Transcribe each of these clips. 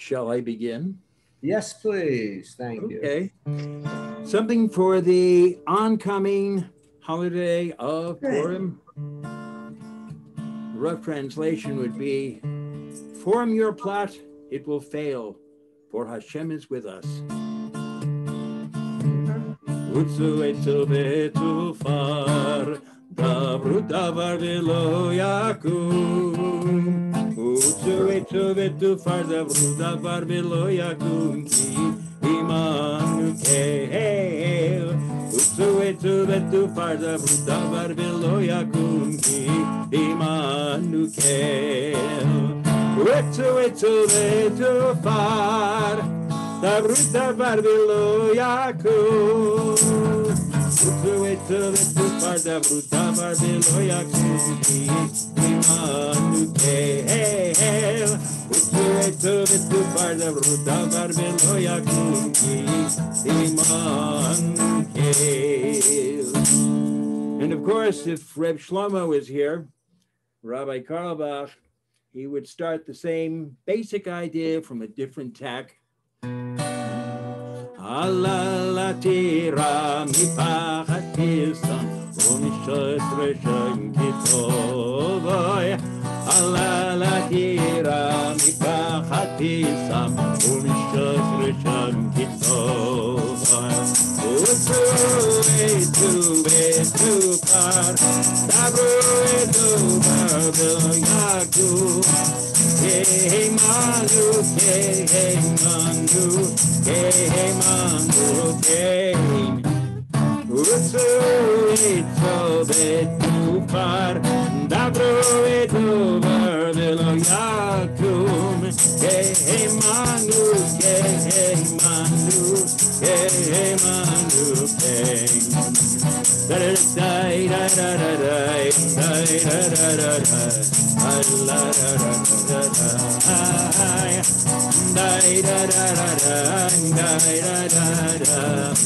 Shall I begin? Yes, please. Thank you. Okay. Something for the oncoming holiday of Purim. Rough translation would be, form your plot, it will fail, for Hashem is with us. Utsu etzu betufar, davru davar velo yakum. Utsu etzu betufar, davru davar velo yakum, ki imanu keil. Utsu etzu betufar, davru davar velo yakum, ki imanu keil. Utsu etzu betufar, davru davar velo yakum. Utsu etzu betufar, davru davar velo yakum, ki imanu keil. Utsu etzu betufar, davru davar velo yakum, ki imanu keil. And of course, if Reb Shlomo is here, Rabbi Karlbach, he would start the same basic idea from a different tack. Allah la tira mi pachatisam unishat resham kitovoy. Allah la tira mi pachatisam unishat resham kitovoy. Utsu etu par dabru etu bar velo yakum. Hey manu, hey manu, hey manu, hey. Utsu etzu betufar, dabru etu bar velo yakum. Hey manu, hey manu, hey manu, hey. Da da da da da da da da da da. Allah da da da da da da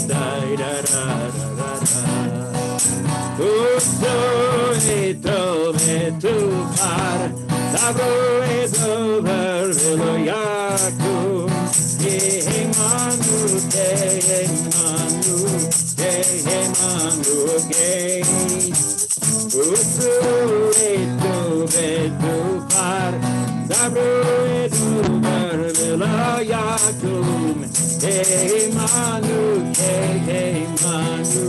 da da da da. Utsu etzu betufar, dabru etzu bar velo yakum. Hey manu, hey manu, hey manu, hey. Utsu etzu betufar, dabru etzu bar velo yakum. Hey manu, hey manu,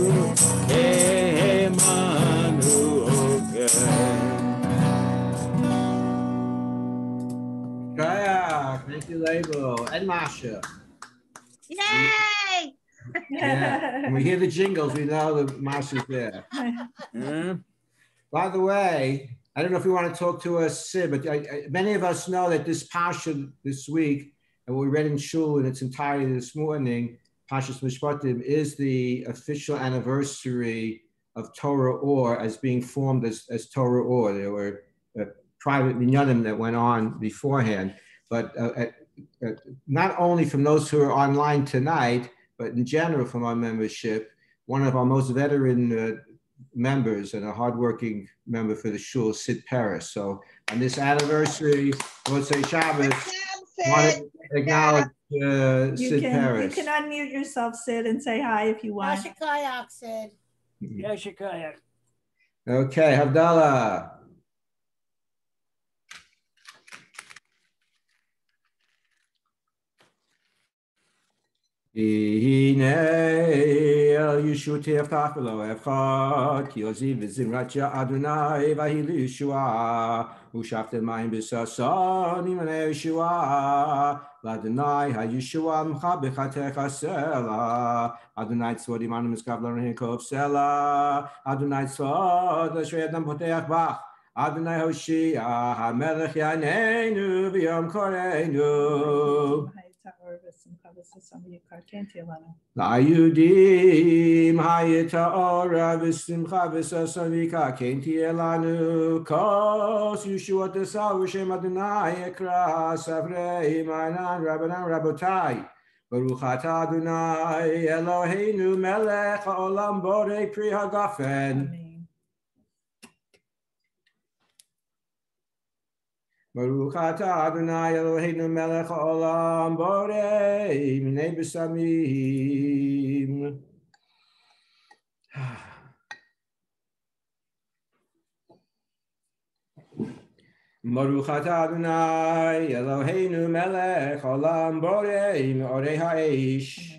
hey manu, Kayak, thank you, Label. And Masha. Yay! Yeah. When we hear the jingles, we know that Masha's there. By the way, I don't know if you want to talk to us, Sid, but many of us know that this Pasha this week, and we read in Shul in its entirety this morning, Pashas Mishpatim, is the official anniversary of Torah Or as being formed as Torah Or. There were private minyanim that went on beforehand, but not only from those who are online tonight, but in general from our membership, one of our most veteran members and a hardworking member for the shul, Sid Paris. So on this anniversary, let's say Shabbos, I want to acknowledge Sid Paris. You can unmute yourself, Sid, and say hi if you want. Yashikayak, Sid. Yashikayak. Okay, Havdallah. Hine el Yeshuti Eftach v'lo Efcha ki oziv v'zimratya Adonai v'hi Yeshua u'shaftem mayim b'sason imanei Yeshua l'Adonai ha-Yeshua m'cha b'chatecha sela Adonai tzvod imanu miskav l'renekov sela Adonai tzvod l'shrei adam poteach bach Adonai Hoshia ha-melech yaneinu v'yom koreinu La'ayudim hayeta ora v'simcha v'sasavika kenti elanu kos Yeshua tesal v'shem Adonai ekra savrei manan rabbanan rabotai Baruch atah Adonai Eloheinu melech ha'olam borei pri hagafen Baruch atah Adonai Eloheinu melech haolam borei minei b'samim. Baruch atah Adonai Eloheinu melech haolam borei me'orei ha'eish.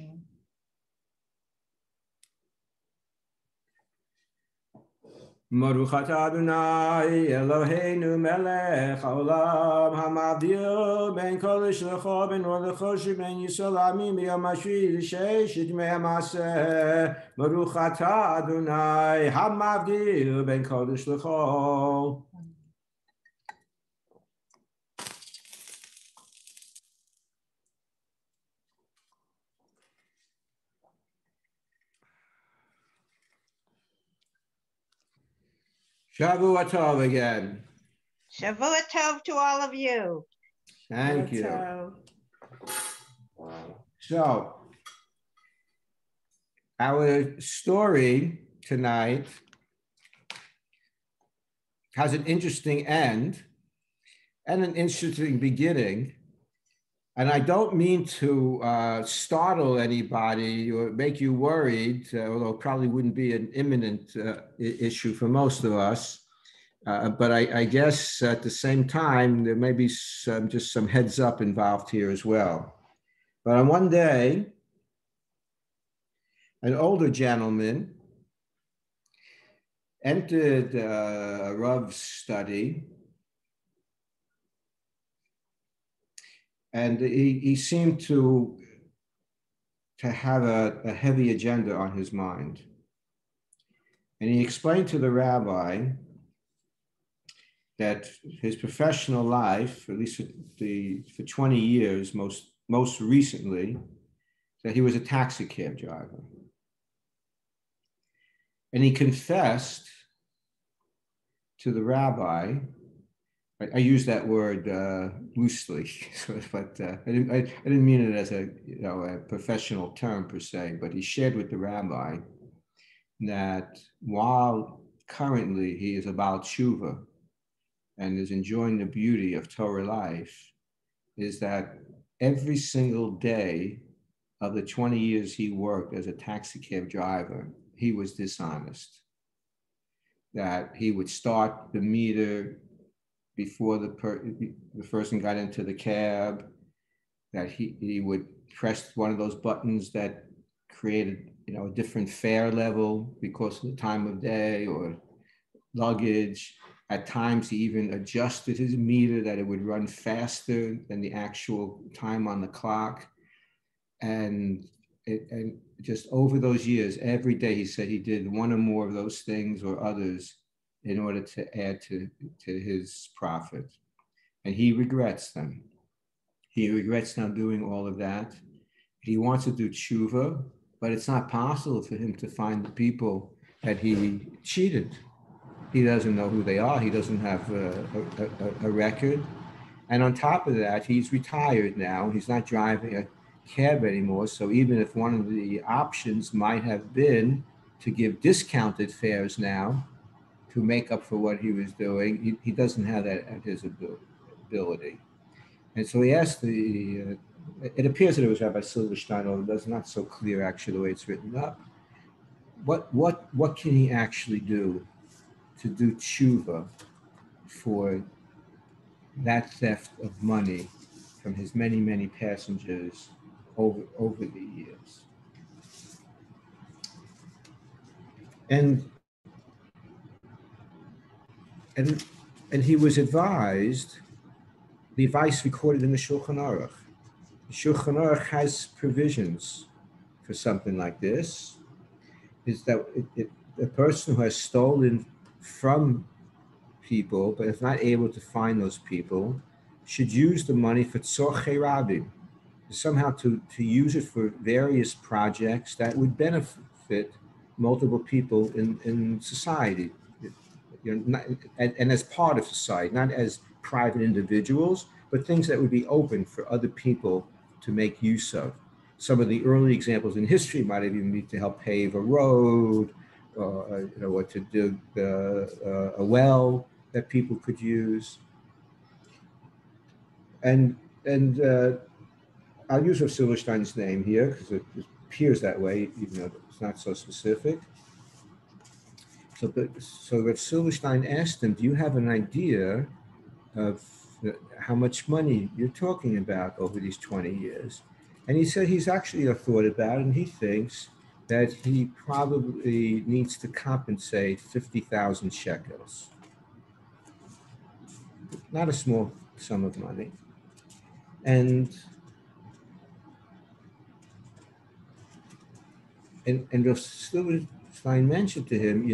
Baruch atah Adonai Eloheinu melech haolam hamavdil ben kodesh lecho ben or lechosh ben yisrael amim b'yom hashvi l'sheish idmei hamaseh. Baruch atah Adonai hamavdil ben kodesh lecho. Shavua Tov again. Shavua Tov to all of you. Thank you. So, our story tonight has an interesting end and an interesting beginning. And I don't mean to startle anybody or make you worried, although it probably wouldn't be an imminent issue for most of us. But I guess at the same time, there may be just some heads up involved here as well. But on one day, an older gentleman entered a Rav's study, and he seemed to have a heavy agenda on his mind. And he explained to the rabbi that his professional life, at least for 20 years, most recently, that he was a taxi cab driver. And he confessed to the rabbi. I use that word loosely, but I didn't mean it as a professional term per se. But he shared with the rabbi that while currently he is about tshuva and is enjoying the beauty of Torah life, is that every single day of the 20 years he worked as a taxi cab driver, he was dishonest. That he would start the meter before the person got into the cab, that he would press one of those buttons that created a different fare level because of the time of day or luggage. At times, he even adjusted his meter that it would run faster than the actual time on the clock. And just over those years, every day he said he did one or more of those things or others in order to add to his profit. And he regrets them. He regrets now doing all of that. He wants to do tshuva, but it's not possible for him to find the people that he cheated. He doesn't know who they are. He doesn't have a record. And on top of that, he's retired now. He's not driving a cab anymore. So even if one of the options might have been to give discounted fares now to make up for what he was doing, he doesn't have that at his ability. And so he asked it appears that it was Rabbi Silverstein, although it's not so clear actually the way it's written up. What can he actually do to do tshuva for that theft of money from his many, many passengers over the years? And he was advised, the advice recorded in the Shulchan Aruch. The Shulchan Aruch has provisions for something like this, is that a person who has stolen from people, but is not able to find those people, should use the money for tzorchei rabim, somehow to use it for various projects that would benefit multiple people in society, and as part of society, not as private individuals, but things that would be open for other people to make use of. Some of the early examples in history might even be to help pave a road, or to dig a well that people could use. and I'll use Rav Silverstein's name here because it appears that way, even though it's not so specific. So Rav Silverstein asked him, "Do you have an idea of how much money you're talking about over these 20 years?" And he said he's actually thought about it, and he thinks that he probably needs to compensate 50,000 shekels. Not a small sum of money. And Rav Silverstein mentioned to him,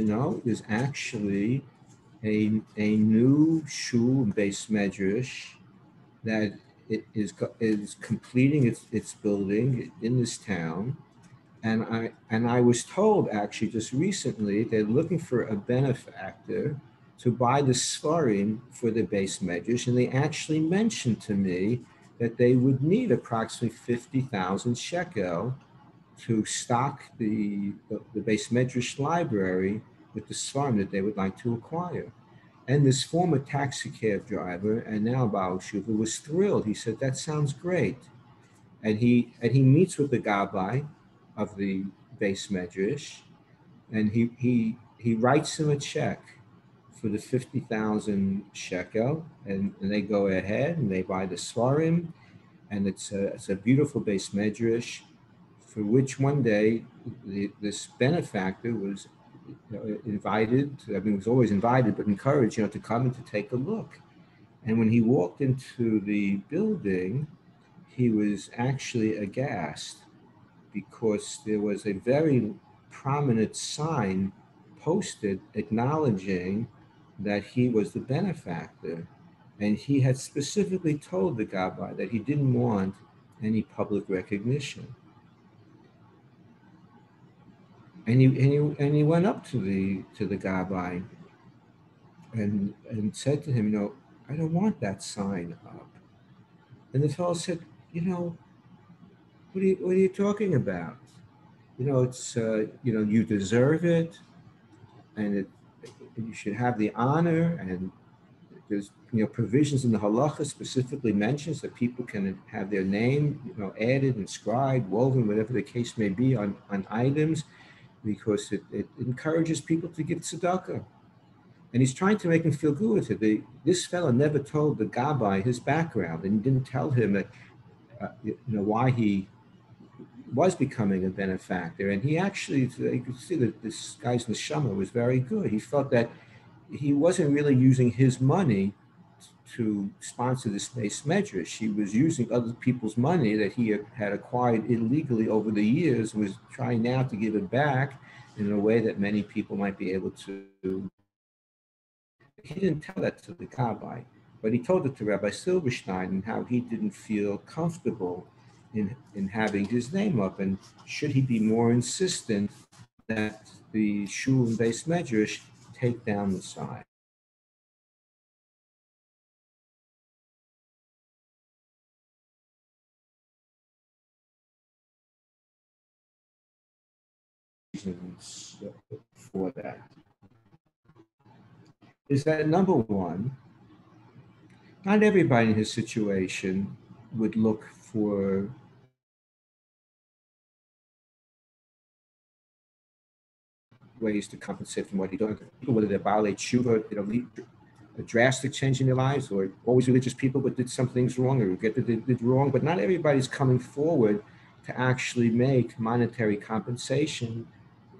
there's actually a new shul based medrash that it is completing its building in this town. And I was told actually just recently they're looking for a benefactor to buy the svarim for the base medrash, and they actually mentioned to me that they would need approximately 50,000 shekel to stock the base medrash library with the svarim that they would like to acquire. And this former taxi cab driver and now Baal Shuva was thrilled. He said, "That sounds great." And he meets with the gabbai of the base medrash, and he writes him a check for the 50,000 shekel, and they go ahead and they buy the svarim, and it's a beautiful base medrash, for which one day this benefactor was invited. I mean, was always invited, but encouraged, to come and to take a look. And when he walked into the building, he was actually aghast because there was a very prominent sign posted acknowledging that he was the benefactor. And he had specifically told the gabbai that he didn't want any public recognition. And he went up to the gabbai and said to him, "I don't want that sign up." And the fellow said, what are you talking about? It's you deserve it, and you should have the honor. And there's provisions in the halacha specifically mentions that people can have their name added, inscribed, woven, whatever the case may be, on items, because it encourages people to give tzedakah. And he's trying to make him feel good with it. This fellow never told the gabbai his background, and didn't tell him that why he was becoming a benefactor. And he actually, you could see that this guy's neshama was very good. He felt that he wasn't really using his money to sponsor this base medrash. He was using other people's money that he had acquired illegally over the years, and was trying now to give it back in a way that many people might be able to. He didn't tell that to the gabbai, but he told it to Rabbi Silverstein, and how he didn't feel comfortable in having his name up, and should he be more insistent that the shul and base medrash take down the sign. Reasons for that is that, number one, not everybody in his situation would look for ways to compensate from what he does. People, whether they're Baal Tshuva, a drastic change in their lives, or always religious people but did some things wrong, or regret that they did wrong. But not everybody's coming forward to actually make monetary compensation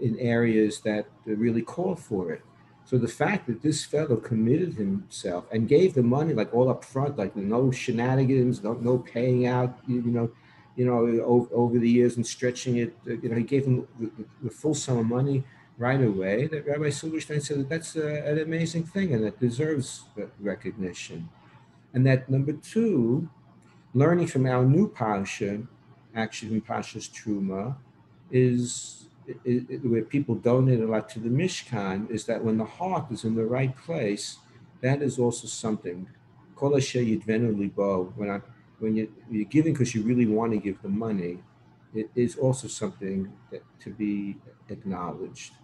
in areas that really call for it. So the fact that this fellow committed himself and gave the money like all up front, like no shenanigans, no paying out, over the years and stretching it, he gave him the full sum of money right away, that Rabbi Silverstein said that that's an amazing thing and that deserves recognition. And that, number two, learning from our new Pasha, actually from Pasha's Truma, is where people donate a lot to the Mishkan, is that when the heart is in the right place, that is also something. Kol asher yidvenu libo, when you're giving because you really want to give the money, it is also something to be acknowledged.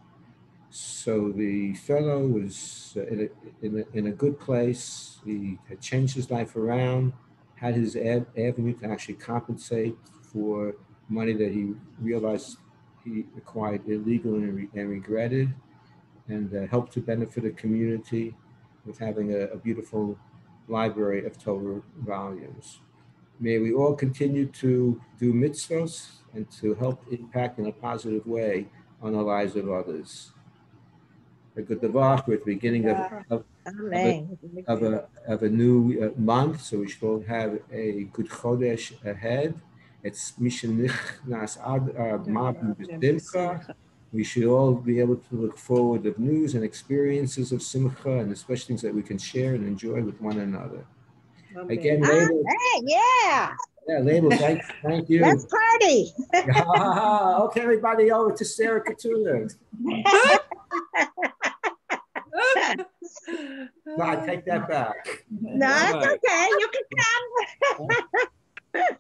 So the fellow was in a good place. He had changed his life around, had his avenue to actually compensate for money that he realized he acquired illegally and regretted, and helped to benefit the community with having a beautiful library of Torah volumes. May we all continue to do mitzvahs and to help impact in a positive way on the lives of others. A good Davach with the beginning Amen. of a new month, so we should all have a good Chodesh ahead. It's Mishenichnas Ad Ma'abu B'Simcha. We should all be able to look forward to news and experiences of Simcha, and especially things that we can share and enjoy with one another. Again, Label. Yeah. Yeah, Label, thank you. Let's party. Okay, everybody over to Sarah Katuna. No, I take that back. No, it's okay. You can come.